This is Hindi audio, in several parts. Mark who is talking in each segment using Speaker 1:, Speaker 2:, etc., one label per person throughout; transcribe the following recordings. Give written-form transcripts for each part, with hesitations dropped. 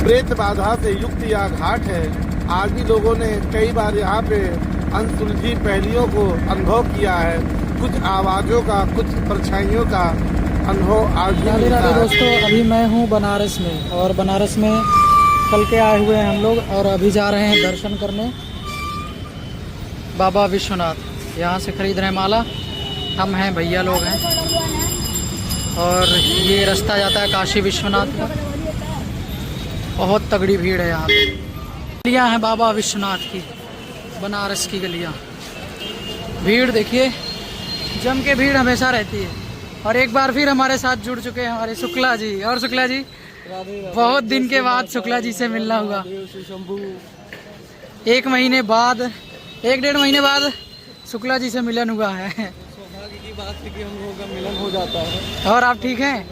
Speaker 1: प्रेत बाधा से युक्त यह घाट है। आज भी लोगों ने कई बार यहाँ पे अनसुलझी पहेलियों को अनुभव किया है। कुछ आवाज़ों का, कुछ परछाइयों का अनुभव आज भी
Speaker 2: राधे
Speaker 1: मिलता
Speaker 2: राधे
Speaker 1: है।
Speaker 2: दोस्तों, अभी मैं हूँ बनारस में और बनारस में कल के आए हुए हैं हम लोग और अभी जा रहे हैं दर्शन करने बाबा विश्वनाथ। यहाँ से खरीद रहे हैं माला। हम हैं, भैया लोग हैं और ये रास्ता जाता है काशी विश्वनाथ का। बहुत तगड़ी भीड़ है यहाँ पे। गलियाँ हैं बाबा विश्वनाथ की, बनारस की गलियाँ। भीड़ देखिए, जम के भीड़ हमेशा रहती है। और एक बार फिर हमारे साथ जुड़ चुके हैं हमारे शुक्ला जी। और शुक्ला जी, बहुत दिन के बाद शुक्ला जी से मिलना हुआ। 1 महीने बाद, 1-1.5 महीने बाद शुक्ला जी से मिलन हुआ है।
Speaker 3: सौभाग्य की बात है कि हम लोगों का मिलन हो जाता है।
Speaker 2: और आप ठीक हैं?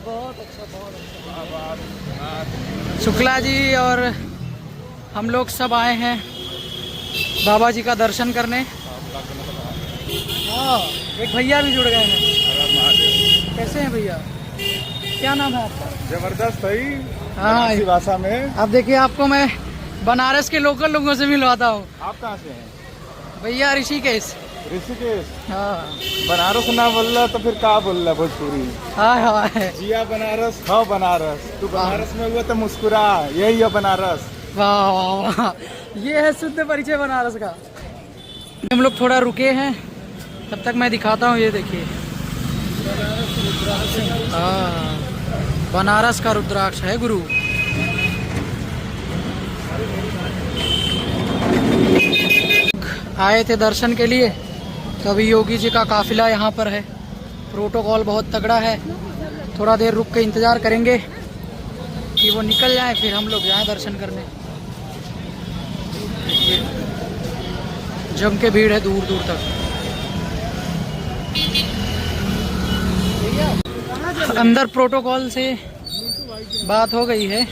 Speaker 3: बहुत अच्छा, बहुत अच्छा।
Speaker 2: शुक्ला जी और हम लोग सब आए हैं बाबा जी का दर्शन करने। हाँ, एक भैया भी जुड़ गए हैं। कैसे हैं भैया? क्या नाम है आपका?
Speaker 1: जबरदस्त है
Speaker 2: हाँ,
Speaker 1: इसी भाषा में।
Speaker 2: अब देखिए, आपको मैं बनारस के लोकल लोगों से मिलवाता हूँ।
Speaker 1: आप कहाँ से हैं?
Speaker 2: भैया ऋषिकेश।
Speaker 1: ऋषिकेश।
Speaker 2: हाँ
Speaker 1: बनारस ना बोल रहा तो फिर क्या बोल रहा भोजपुरी?
Speaker 2: हाँ हाँ,
Speaker 1: जिया बनारस, खाओ बनारस। तू बनारस में हुआ तो मुस्कुरा, यही है बनारस।
Speaker 2: वाह वाह वाह, ये है शुद्ध परिचय बनारस का। हम लोग थोड़ा रुके हैं, तब तक मैं दिखाता हूँ। ये देखिए, हाँ, बनारस का रुद्राक्ष है गुरु। आए थे दर्शन के लिए, तो अभी योगी जी का काफिला यहाँ पर है। प्रोटोकॉल बहुत तगड़ा है। थोड़ा देर रुक के इंतज़ार करेंगे कि वो निकल जाए, फिर हम लोग जाएं दर्शन करने। जम के भीड़ है दूर दूर तक। अंदर प्रोटोकॉल से बात हो गई है।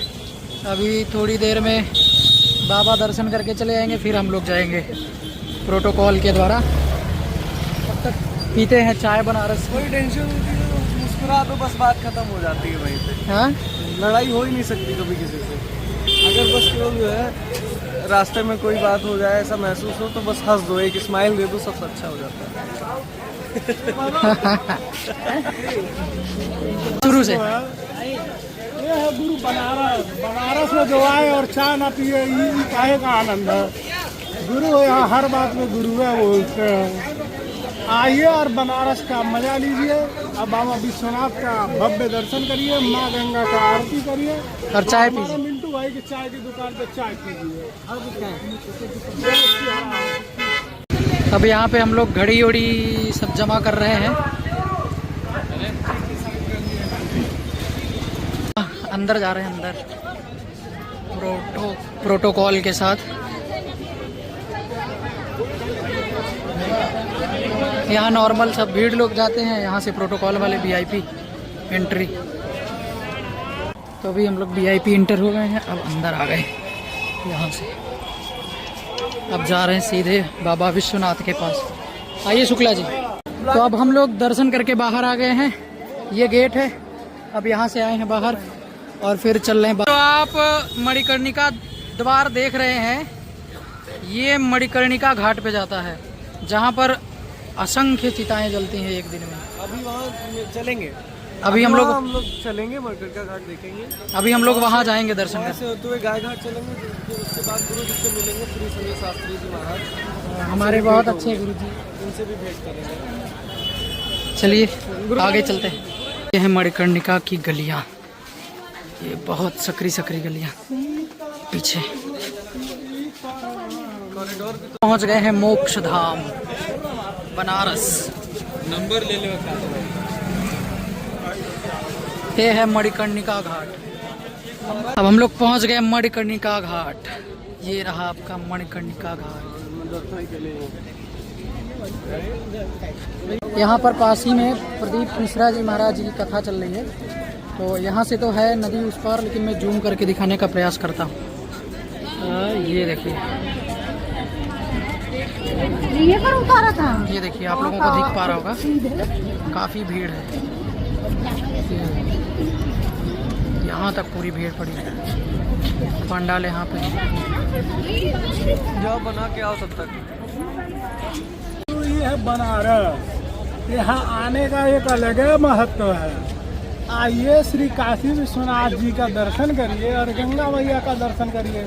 Speaker 2: अभी थोड़ी देर में बाबा दर्शन करके चले जाएंगे, फिर हम लोग जाएंगे प्रोटोकॉल के द्वारा। तब तक पीते हैं चाय बनारस।
Speaker 3: कोई टेंशन नहीं, मुस्कुरा तो बस बात खत्म हो जाती है वहीं पे।
Speaker 2: हाँ,
Speaker 3: लड़ाई हो ही नहीं सकती कभी किसी से। अगर बस केवल जो है रास्ते में कोई बात हो जाए, ऐसा महसूस हो, तो बस हंस दो, एक स्माइल दे दो, सबसे अच्छा हो जाता है।
Speaker 2: शुरू से
Speaker 1: ये है गुरु बनारस। बनारस में जो आए और चाय ना पिए, ये काहे का आनंद है। गुरु है यहाँ, हर बात में गुरु है बोलते हैं। आइए और बनारस का मजा लीजिए। अब बाबा विश्वनाथ का भव्य दर्शन करिए, माँ गंगा का आरती करिए
Speaker 2: और चाय
Speaker 1: हमारे
Speaker 2: पीजिए।
Speaker 1: मिंटू भाई की चाय की दुकान पे चाय पीजिए।
Speaker 2: अब यहाँ पे हम लोग घड़ी उड़ी सब जमा कर रहे हैं। अंदर जा रहे हैं, अंदर प्रोटोकॉल के साथ। यहाँ नॉर्मल सब भीड़ लोग जाते हैं, यहाँ से प्रोटोकॉल वाले वीआईपी एंट्री। तो अभी हम लोग वीआईपी इंटर हो गए हैं, अब अंदर आ गए यहाँ से। अब जा रहे हैं सीधे बाबा विश्वनाथ के पास। आइए शुक्ला जी। तो अब हम लोग दर्शन करके बाहर आ गए हैं। ये गेट है, अब यहाँ से आए हैं बाहर और फिर चल रहे हैं। तो आप मणिकर्णिका द्वार देख रहे हैं, ये मणिकर्णिका घाट पे जाता है, जहाँ पर असंख्य चिताएं जलती हैं एक दिन में।
Speaker 3: अभी वहाँ चलेंगे।
Speaker 2: अभी हम लोग
Speaker 3: चलेंगे, मणिकर्णिका घाट देखेंगे।
Speaker 2: अभी हम लोग वहाँ जाएंगे दर्शन
Speaker 3: वहाँ
Speaker 2: करने।
Speaker 3: से होते हुए गाय घाट चलेंगे, फिर उसके बाद गुरु जी से मिलेंगे, श्री संजय शास्त्री जी महाराज।
Speaker 2: हमारे बहुत अच्छे गुरु जी,
Speaker 3: उनसे भी भेंट करेंगे।
Speaker 2: चलिए आगे चलते हैं। ये है मणिकर्णिका की गलियाँ, ये बहुत सकरी सकरी गलियाँ। पीछे पहुँच गए हैं मोक्ष धाम बनारस।
Speaker 3: नंबर ले लो।
Speaker 2: ये है मणिकर्णिका घाट। अब हम लोग पहुंच गए मणिकर्णिका घाट। ये रहा आपका मणिकर्णिका घाट। यहाँ पर पास ही में प्रदीप मिश्रा जी महाराज जी की कथा चल रही है। तो यहाँ से तो है नदी उस पार, लेकिन मैं जूम करके दिखाने का प्रयास करता हूँ। ये देखिए,
Speaker 4: ये पर उतारा था।
Speaker 2: ये देखिए, आप लोगों को दिख पा रहा होगा, काफ़ी भीड़ है। वहाँ तक पूरी भीड़ पड़ी है। पंडाल यहाँ पे
Speaker 3: जाओ बना के आओ तब तक।
Speaker 1: तो ये है बनारस, यहाँ आने का एक अलग महत्व है। आइए श्री काशी विश्वनाथ जी का दर्शन करिए और गंगा मैया का दर्शन करिए।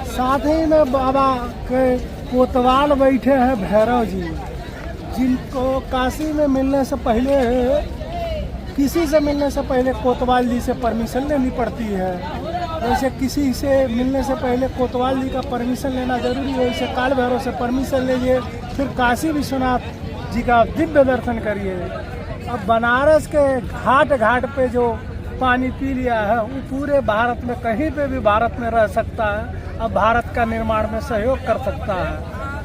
Speaker 1: साथ ही में बाबा के कोतवाल बैठे हैं भैरव जी, जिनको काशी में मिलने से पहले, किसी से मिलने से पहले कोतवाल जी से परमिशन लेनी पड़ती है। वैसे किसी से मिलने से पहले कोतवाल जी का परमिशन लेना जरूरी है। वैसे काल भैरव से परमिशन लीजिए, फिर काशी विश्वनाथ जी का दिव्य दर्शन करिए। अब बनारस के घाट घाट पे जो पानी पी लिया है वो पूरे भारत में कहीं पे भी भारत में रह सकता है। अब भारत का निर्माण में सहयोग कर सकता है।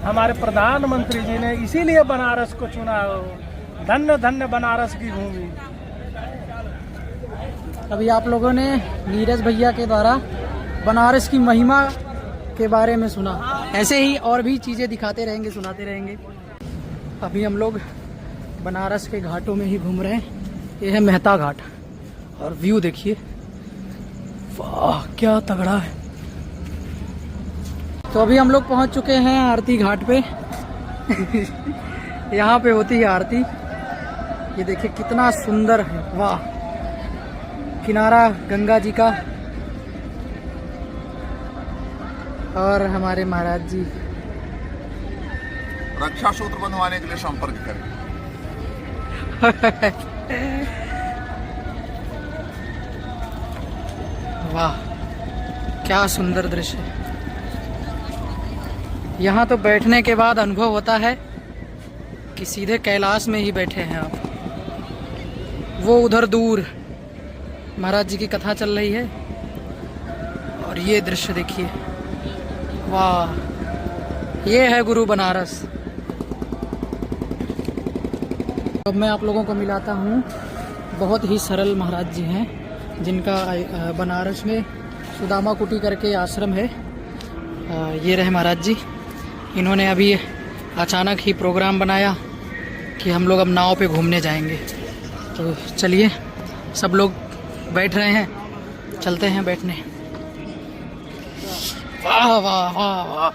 Speaker 1: हमारे प्रधानमंत्री जी ने इसीलिए बनारस को चुना है। धन्य धन्य बनारस की भूमि।
Speaker 2: अभी आप लोगों ने नीरज भैया के द्वारा बनारस की महिमा के बारे में सुना। ऐसे ही और भी चीज़ें दिखाते रहेंगे, सुनाते रहेंगे। अभी हम लोग बनारस के घाटों में ही घूम रहे हैं। ये है मेहता घाट और व्यू देखिए, वाह क्या तगड़ा है। तो अभी हम लोग पहुंच चुके हैं आरती घाट पे। यहाँ पे होती है आरती। ये देखिए कितना सुंदर है, वाह। किनारा गंगा जी का और हमारे महाराज जी।
Speaker 5: रक्षा सूत्र बंधवाने के लिए संपर्क करें।
Speaker 2: वाह क्या सुंदर दृश्य है। यहाँ तो बैठने के बाद अनुभव होता है कि सीधे कैलाश में ही बैठे हैं आप। वो उधर दूर महाराज जी की कथा चल रही है और ये दृश्य देखिए, वाह। ये है गुरु बनारस। अब मैं आप लोगों को मिलाता हूँ, बहुत ही सरल महाराज जी हैं, जिनका बनारस में सुदामा कुटी करके आश्रम है। ये रहे महाराज जी। इन्होंने अभी अचानक ही प्रोग्राम बनाया कि हम लोग अब नाव पे घूमने जाएंगे। तो चलिए, सब लोग बैठ रहे हैं, चलते हैं बैठने। वाह वाह वाह वाह,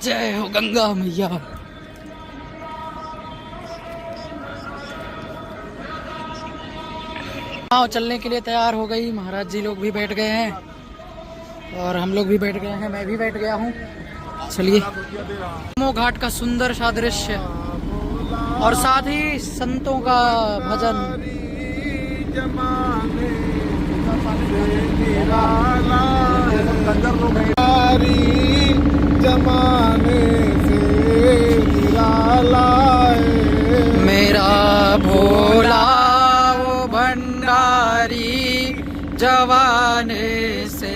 Speaker 2: जय हो गंगा मैया। नाव चलने के लिए तैयार हो गई। महाराज जी लोग भी बैठ गए हैं और हम लोग भी बैठ गए हैं, मैं भी बैठ गया हूँ। चलिए, नमो घाट का सुंदर सा दृश्य और साथ ही संतों का भजन। मेरा भोला वो भंडारी जवाने से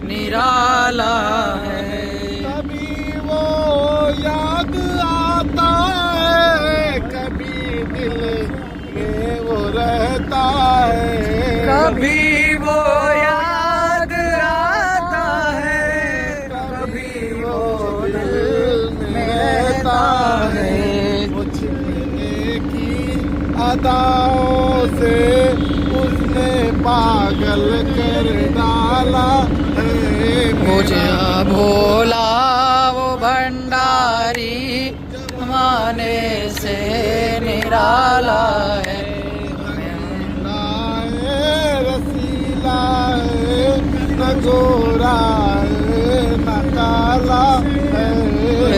Speaker 2: निराला है।
Speaker 1: कभी वो याद आता है, कभी दिल में वो रहता है।
Speaker 2: कभी वो याद आता है, कभी वो दिल में रहता है।
Speaker 1: वो छिपने की अदाओं से उसने पागल कर डाला है।
Speaker 2: मुझे भोला वो भंडारी माने से निराला है।
Speaker 1: रसीला है न गोरा है न काला है।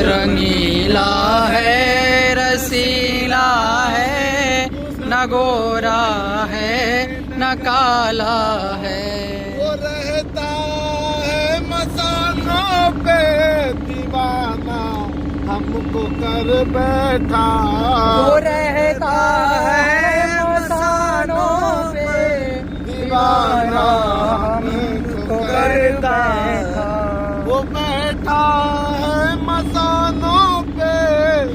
Speaker 2: रंगीला है, रसीला है, न गोरा है न काला है।
Speaker 1: वो रहता है मसानों पे दीवाना, हमको कर बैठा।
Speaker 2: वो रहता है मसानों पे दीवाना, हमको कर बैठा।
Speaker 1: वो बैठा है मसानों पे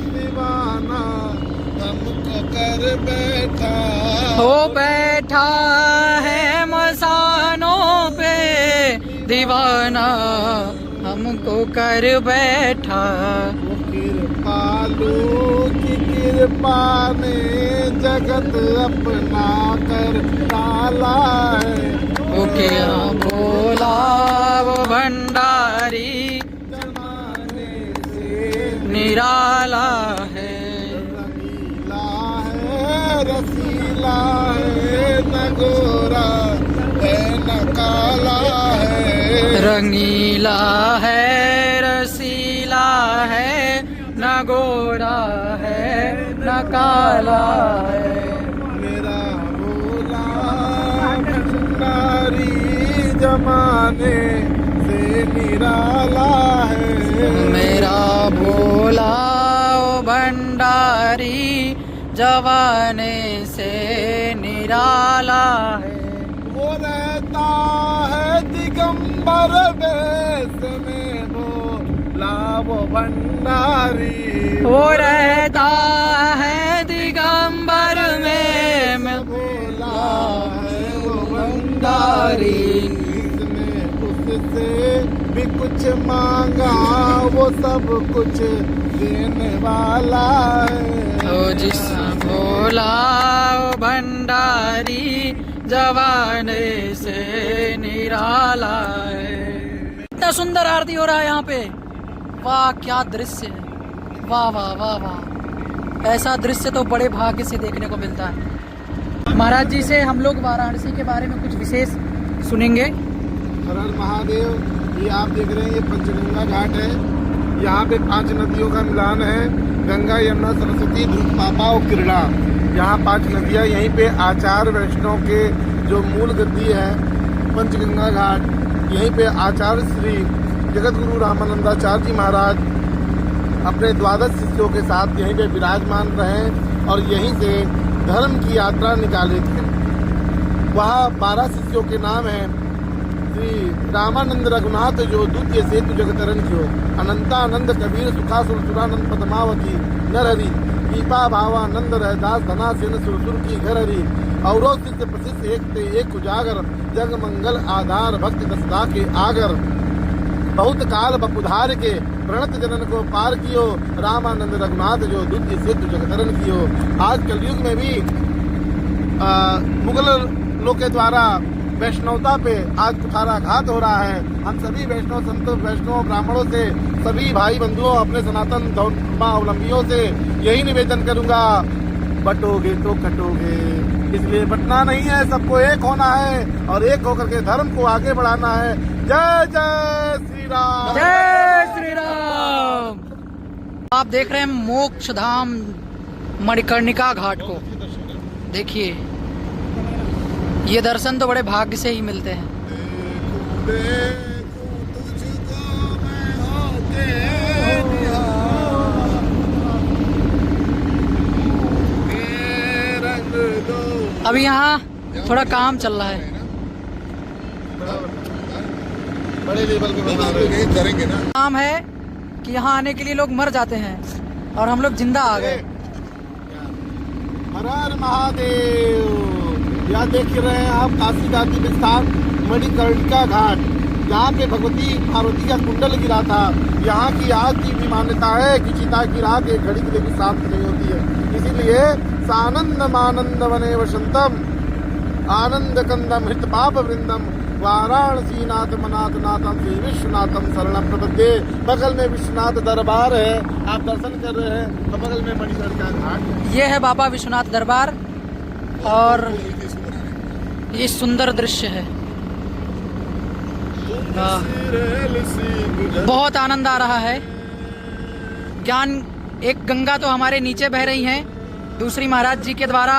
Speaker 1: दीवाना, हमको कर बैठा।
Speaker 2: वो बैठा है मसानों पे दीवाना, हमको कर बैठा।
Speaker 1: कृपालु की कृपा ने जगत अपना कर डाला है।
Speaker 2: वो क्या बोला वो भंडारी
Speaker 1: जमाने से
Speaker 2: निराला है।
Speaker 1: रंगीला है रसीला है न गोरा है न काला है।
Speaker 2: रंगीला है रसीला है न गोरा है न काला है।
Speaker 1: मेरा भोला भंडारी जमाने से निराला है।
Speaker 2: मेरा भोला ओ भंडारी जवाने से निराला है।
Speaker 1: वो रहता है दिगंबर वेश में भोला वो भंडारी।
Speaker 2: वो रहता है दिगंबर में
Speaker 1: भोला है वो भंडारी। इसने उससे भी कुछ मांगा वो सब कुछ देने वाला है।
Speaker 2: ओ जिस भोला ओ भंडारी जवाने से निराला है। इतना सुंदर आरती हो रहा है यहाँ पे। वाह क्या दृश्य है। वाह वाह वाह वाह। ऐसा दृश्य तो बड़े भाग्य से देखने को मिलता है। महाराज जी से हम लोग वाराणसी के बारे में कुछ विशेष सुनेंगे।
Speaker 1: हर हर महादेव। ये आप देख रहे हैं ये पंचगंगा घाट है। यहाँ पे 5 नदियों का मिलान है। गंगा यमुना सरस्वती धूपपापा और किरणा। यहाँ 5 नदियाँ। यहीं पे आचार्य वैष्णव के जो मूल गद्दी है पंचगंगा घाट। यहीं पे आचार्य श्री जगत गुरु रामानंदाचार्य जी महाराज अपने 12 शिष्यों के साथ यहीं पे विराजमान रहे और यहीं से धर्म की यात्रा निकाले थे। वहाँ 12 शिष्यों के नाम हैं श्री रामानंद रघुनाथ जो द्वितीय सेतु जगतरण कियो, अनंतानंद कबीर सुखासुर सुरानंद पद्मावती नरहरि, दीपा भावानंद रहदास धना सेन सुरसुर की घर हरि, औरो सिद्ध प्रसिद्ध एक ते एक उजागर, जग मंगल आधार भक्ति दसदा के आगर, बहुत काल बपुधार के प्रणत जनन को पार कियो, रामानंद रघुनाथ जो द्वितीय सेतु जगतरण कियो। आज कलयुग में भी मुगल लोग के द्वारा वैष्णवता पे आज कुठाराघात हो रहा है। हम सभी वैष्णव संत वैष्णव ब्राह्मणों से सभी भाई बंधुओं अपने सनातन धर्मावलंबियों से यही निवेदन करूंगा, बटोगे तो कटोगे, इसलिए बटना नहीं है, सबको एक होना है और एक होकर के धर्म को आगे बढ़ाना है। जय जय श्री राम।
Speaker 2: जय श्री राम। आप देख रहे हैं मोक्ष धाम मणिकर्णिका घाट को। देखिए ये दर्शन तो बड़े भाग्य से ही मिलते हैं। अभी यहाँ थोड़ा काम चल रहा है,
Speaker 1: बड़े लेवल पे बना रहे हैं, करेंगे ना।
Speaker 2: काम है कि यहाँ आने के लिए लोग मर जाते हैं और हम लोग जिंदा आ गए।
Speaker 1: हर हर महादेव। यहाँ देख रहे हैं आप काशी घाटी विस्तार मणिकर्णिका घाट, जहाँ पे भगवती पार्वती का कुंडल गिरा था। यहाँ की आज की भी मान्यता है कि चिता की रात एक घड़ी के लिए भी शांत नहीं होती है, इसीलिए सानंद मानंद वने वसंतम आनंद कंदम हृत पाप वृंदम वाराणसी नाथ मनाथ नाथम श्री विश्वनाथम शरणम प्रपद्ये। बगल में विश्वनाथ दरबार है, आप दर्शन कर रहे हैं, तो बगल में मणिकर्णिका घाट।
Speaker 2: ये है बाबा विश्वनाथ दरबार और ये सुंदर दृश्य है। बहुत आनंद आ रहा है। ज्ञान एक गंगा तो हमारे नीचे बह रही है, दूसरी महाराज जी के द्वारा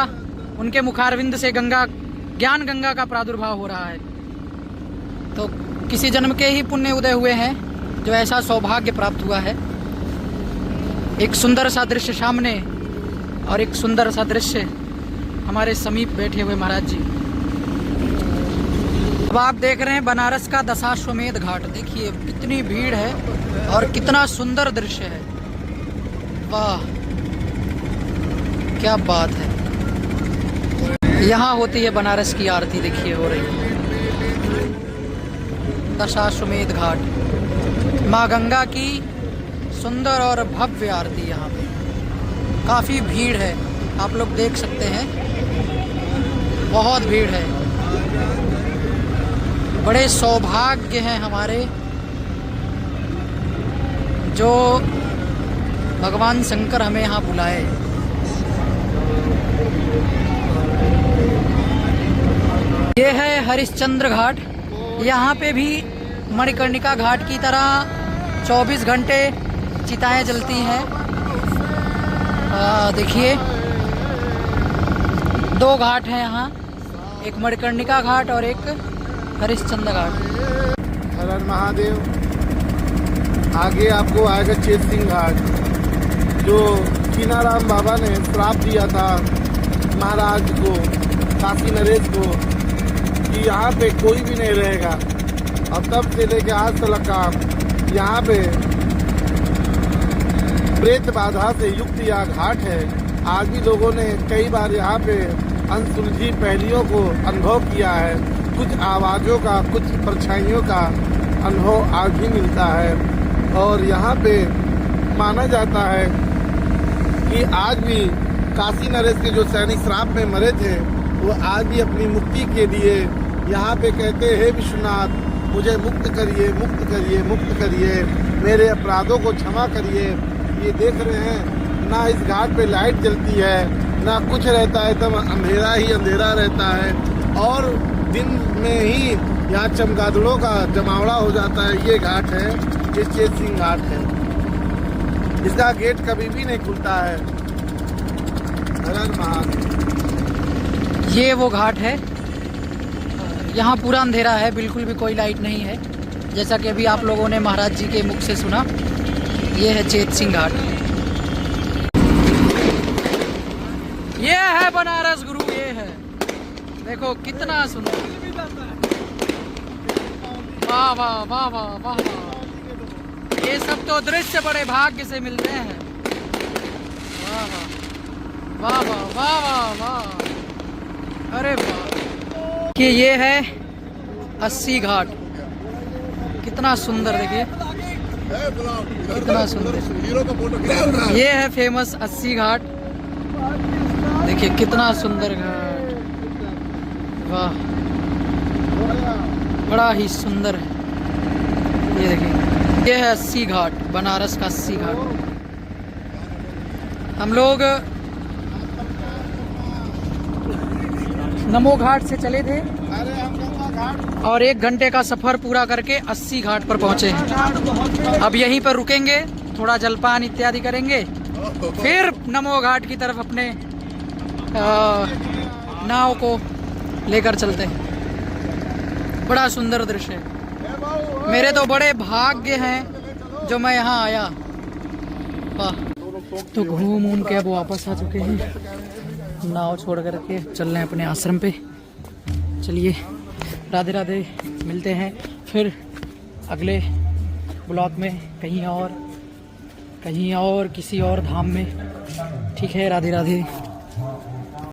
Speaker 2: उनके मुखारविंद से गंगा ज्ञान गंगा का प्रादुर्भाव हो रहा है। तो किसी जन्म के ही पुण्य उदय हुए हैं जो ऐसा सौभाग्य प्राप्त हुआ है। एक सुंदर सा दृश्य सामने और एक सुंदर सा दृश्य हमारे समीप बैठे हुए महाराज जी। अब आप देख रहे हैं बनारस का दशाश्वमेध घाट। देखिए कितनी भीड़ है और कितना सुंदर दृश्य है। वाह क्या बात है। यहाँ होती है बनारस की आरती, देखिए हो रही है। दशाश्वमेध घाट, माँ गंगा की सुंदर और भव्य आरती यहाँ पे। काफ़ी भीड़ है, आप लोग देख सकते हैं, बहुत भीड़ है। बड़े सौभाग्य हैं हमारे जो भगवान शंकर हमें यहाँ बुलाए। ये है हरिश्चंद्र घाट। यहाँ पे भी मणिकर्णिका घाट की तरह 24 घंटे चिताएं जलती हैं। देखिए 2 घाट हैं यहाँ, एक मणिकर्णिका घाट और एक हरिश्चंद्र घाट।
Speaker 1: हर हर महादेव। आगे आपको आएगा चेत सिंह घाट, जो कीनाराम बाबा ने श्राप दिया था महाराज को, काशी नरेश को, कि यहाँ पे कोई भी नहीं रहेगा। और तब से लेके आज तक का यहाँ पे प्रेत बाधा से युक्त यह घाट है। आज भी लोगों ने कई बार यहाँ पे अनसुलझी पहेलियों को अनुभव किया है। कुछ आवाज़ों का, कुछ परछाइयों का अनुभव आज भी मिलता है। और यहाँ पे माना जाता है कि आज भी काशी नरेश के जो सैनिक श्राप में मरे थे, वो आज भी अपनी मुक्ति के लिए यहाँ पे कहते हैं, विश्वनाथ मुझे मुक्त करिए, मुक्त करिए, मुक्त करिए, मेरे अपराधों को क्षमा करिए। ये देख रहे हैं ना, इस घाट पे लाइट जलती है ना कुछ रहता है, एकदम अंधेरा ही अंधेरा रहता है। और दिन में ही यहाँ चमगादड़ों का जमावड़ा हो जाता है। ये घाट है, ये चेत सिंह घाट है। इसका गेट कभी भी नहीं खुलता है। हर हर महादेव।
Speaker 2: ये वो घाट है, यहाँ पूरा अंधेरा है, बिल्कुल भी कोई लाइट नहीं है, जैसा कि अभी आप लोगों ने महाराज जी के मुख से सुना। ये है चेत सिंह घाट। ये है बनारस गुरु, ये है, देखो कितना सुंदर। वाह वाह वाह वाह वाह वाह। ये सब तो दृश्य बड़े भाग्य से मिलते हैं। वाह वाह वाह वाह वाह वाह। अरे वाह। कि ये है 80 घाट, कितना सुंदर, देखिए कितना सुंदर। ये है फेमस 80 घाट, देखिए कितना सुंदर घाट। वाह, बड़ा ही सुंदर है। ये देखिए, ये है 80 घाट, बनारस का 80 घाट। हम लोग नमो घाट से चले थे और 1 घंटे का सफर पूरा करके 80 घाट पर पहुंचे हैं। अब यहीं पर रुकेंगे, थोड़ा जलपान इत्यादि करेंगे, फिर नमो घाट की तरफ अपने नाव को लेकर चलते हैं। बड़ा सुंदर दृश्य है। मेरे तो बड़े भाग्य हैं जो मैं यहाँ आया। वाह। तो घूम के अब वापस आ चुके हैं, नाव छोड़ करके चल रहे हैं अपने आश्रम पे। चलिए, राधे राधे, मिलते हैं फिर अगले ब्लॉग में, कहीं और किसी और धाम में। ठीक है, राधे राधे।